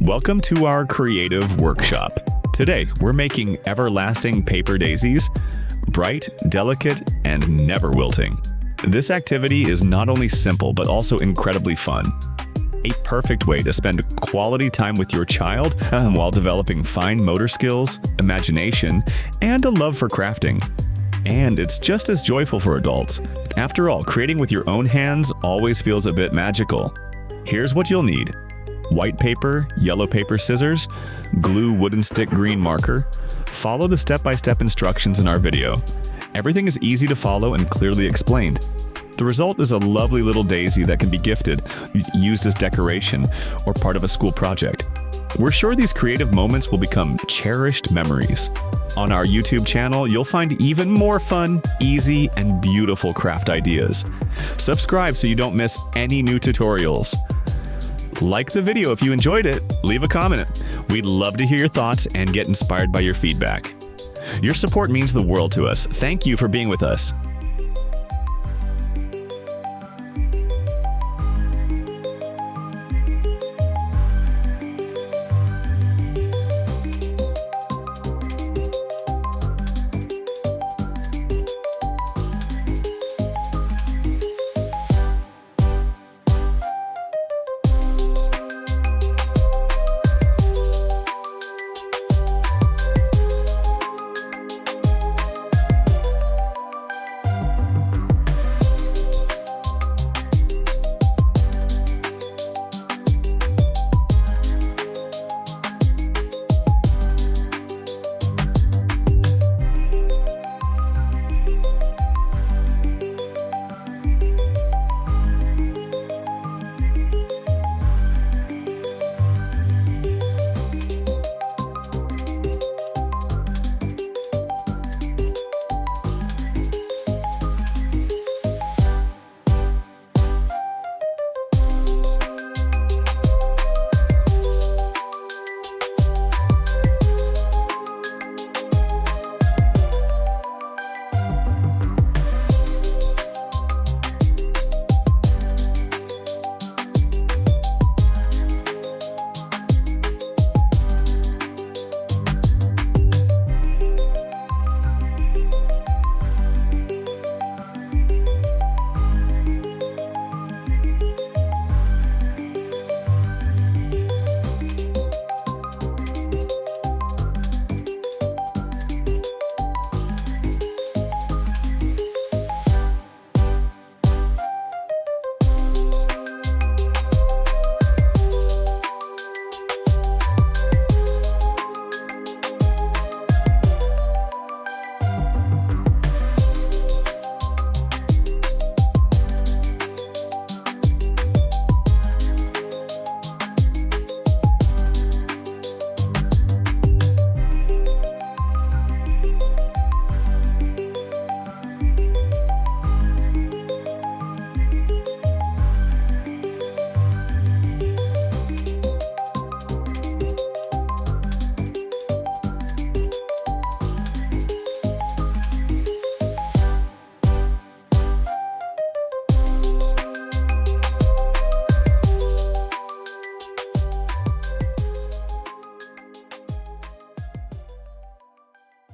Welcome to our creative workshop. Today, we're making everlasting paper daisies, bright, delicate, and never wilting. This activity is not only simple, but also incredibly fun. A perfect way to spend quality time with your child while developing fine motor skills, imagination, and a love for crafting. And it's just as joyful for adults. After all, creating with your own hands always feels a bit magical. Here's what you'll need: white paper, yellow paper scissors, glue, wooden stick, green marker. Follow the step-by-step instructions in our video. Everything is easy to follow and clearly explained. The result is a lovely little daisy that can be gifted, used as decoration, or part of a school project. We're sure these creative moments will become cherished memories. On our YouTube channel, you'll find even more fun, easy, and beautiful craft ideas. Subscribe so you don't miss any new tutorials. Like the video if you enjoyed it, leave a comment. We'd love to hear your thoughts and get inspired by your feedback. Your support means the world to us. Thank you for being with us.